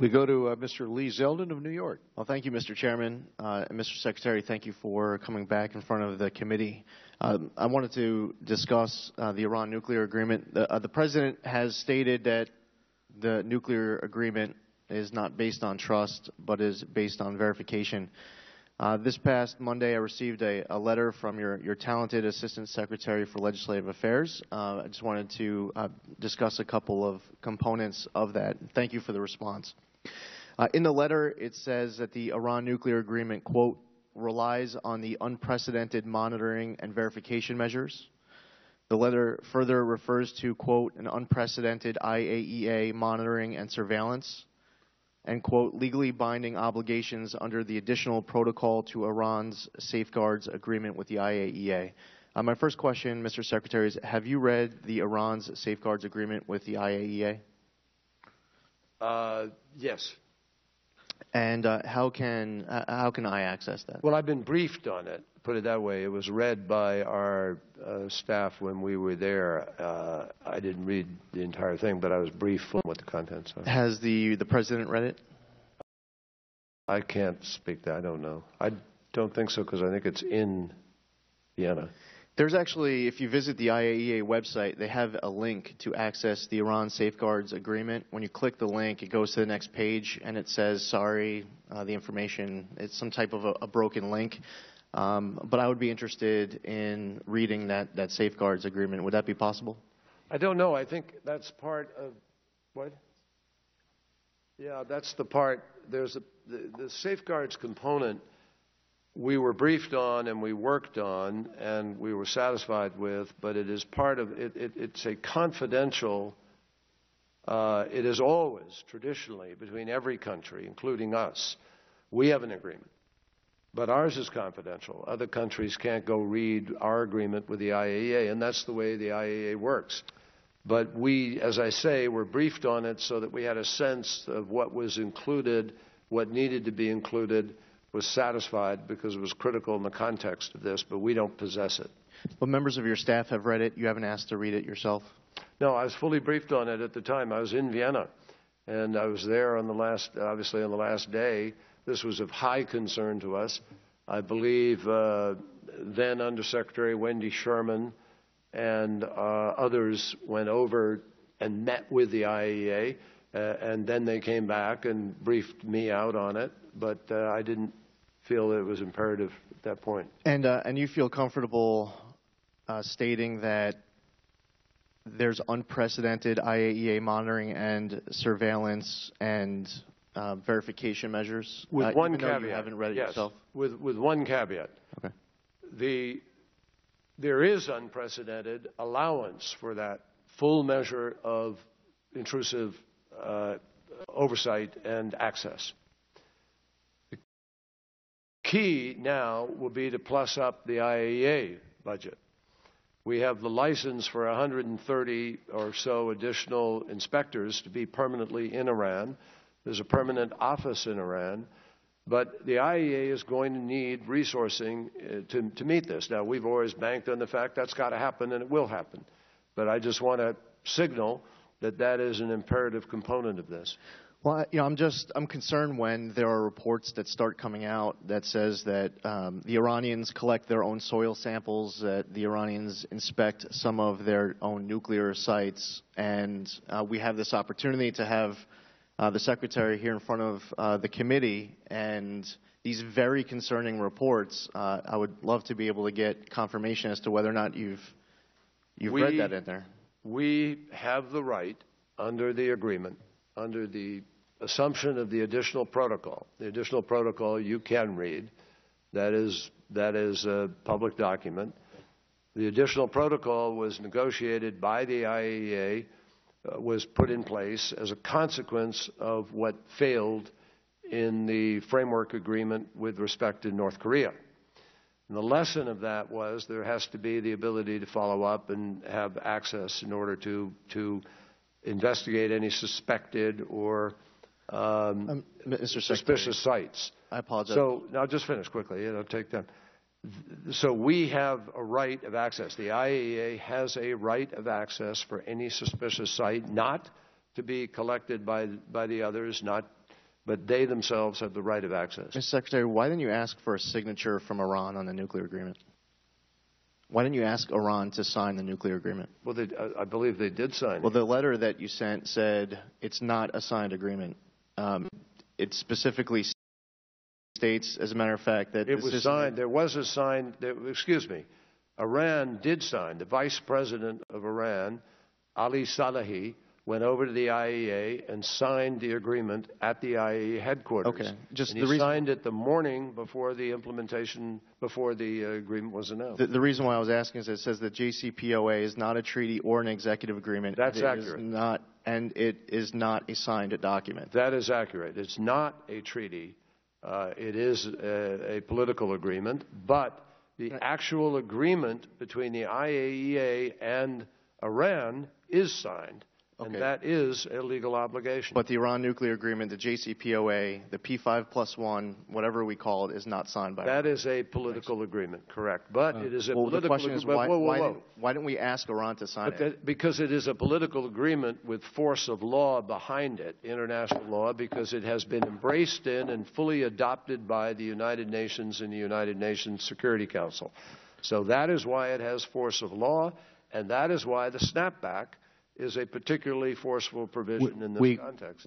We go to Mr. Lee Zeldin of New York. Well, thank you, Mr. Chairman. And Mr. Secretary, thank you for coming back in front of the committee. I wanted to discuss the Iran nuclear agreement. The President has stated that the nuclear agreement is not based on trust, but is based on verification. This past Monday, I received a letter from your talented Assistant Secretary for Legislative Affairs. I just wanted to discuss a couple of components of that. Thank you for the response. In the letter, it says that the Iran nuclear agreement, quote, relies on the unprecedented monitoring and verification measures. The letter further refers to, quote, an unprecedented IAEA monitoring and surveillance, and, quote, legally binding obligations under the additional protocol to Iran's safeguards agreement with the IAEA. My first question, Mr. Secretary, is have you read the Iran's safeguards agreement with the IAEA? Yes. And how can I access that? Well, I've been briefed on it. Put it that way. It was read by our staff when we were there. I didn't read the entire thing, but I was briefed on what the contents are. Has the President read it? I can't speak that. I don't know. I don't think so because I think it's in Vienna. There's actually, if you visit the IAEA website, they have a link to access the Iran Safeguards Agreement. When you click the link, it goes to the next page, and it says, sorry, the information, it's some type of a broken link. But I would be interested in reading that Safeguards Agreement. Would that be possible? I don't know. I think that's part of, what? Yeah, that's the part. There's the Safeguards component we were briefed on and we worked on and we were satisfied with, but it is part of it. It's a confidential. It is always traditionally between every country, including us. We have an agreement, but ours is confidential. Other countries can't go read our agreement with the IAEA, and that's the way the IAEA works. But we, as I say, were briefed on it so that we had a sense of what was included, what needed to be included, was satisfied because it was critical in the context of this, but we don't possess it. Well, members of your staff have read it. You haven't asked to read it yourself? No, I was fully briefed on it at the time. I was in Vienna, and I was there on the last, obviously on the last day. This was of high concern to us. I believe then Undersecretary Wendy Sherman and others went over and met with the IAEA, and then they came back and briefed me out on it, but I didn't feel it was imperative at that point. And you feel comfortable stating that there's unprecedented IAEA monitoring and surveillance and verification measures? With one even caveat. Though you haven't read it yes, yourself? With one caveat. Okay. There is unprecedented allowance for that full measure of intrusive oversight and access. The key now will be to plus up the IAEA budget. We have the license for 130 or so additional inspectors to be permanently in Iran. There's a permanent office in Iran. But the IAEA is going to need resourcing to meet this. Now, we've always banked on the fact that's got to happen, and it will happen. But I just want to signal that that is an imperative component of this. Well, I'm concerned when there are reports that start coming out that says that the Iranians collect their own soil samples, that the Iranians inspect some of their own nuclear sites, and we have this opportunity to have the Secretary here in front of the committee, and these very concerning reports. I would love to be able to get confirmation as to whether or not you've read that in there. We have the right under the agreement, under the assumption of the additional protocol. The additional protocol you can read. That is a public document. The additional protocol was negotiated by the IAEA, was put in place as a consequence of what failed in the framework agreement with respect to North Korea. And the lesson of that was there has to be the ability to follow up and have access in order to investigate any suspected or suspicious sites. I apologize. So, now just finish quickly. It'll take time. So we have a right of access. The IAEA has a right of access for any suspicious site, not to be collected by the others, but they themselves have the right of access. Mr. Secretary, why didn't you ask for a signature from Iran on the nuclear agreement? Why didn't you ask Iran to sign the nuclear agreement? Well, I believe they did sign Well, it. the letter that you sent said it's not a signed agreement. It specifically states, as a matter of fact, that It was signed. There was a signed. Excuse me. Iran did sign. The vice president of Iran, Ali Salehi, went over to the IAEA and signed the agreement at the IAEA headquarters. Okay. He signed it the morning before the agreement was announced. The reason why I was asking is it says that JCPOA is not a treaty or an executive agreement. That's accurate. It is not a signed document. That is accurate. It's not a treaty. It is a political agreement, but the actual agreement between the IAEA and Iran is signed. And that is a legal obligation. But the Iran nuclear agreement, the JCPOA, the P5+1, whatever we call it, is not signed by Iran. That is a political agreement, correct. But it is a political agreement. The question is, why didn't we ask Iran to sign it? Because it is a political agreement with force of law behind it, international law, because it has been embraced in and fully adopted by the United Nations and the United Nations Security Council. So that is why it has force of law, and that is why the snapback is a particularly forceful provision in this context.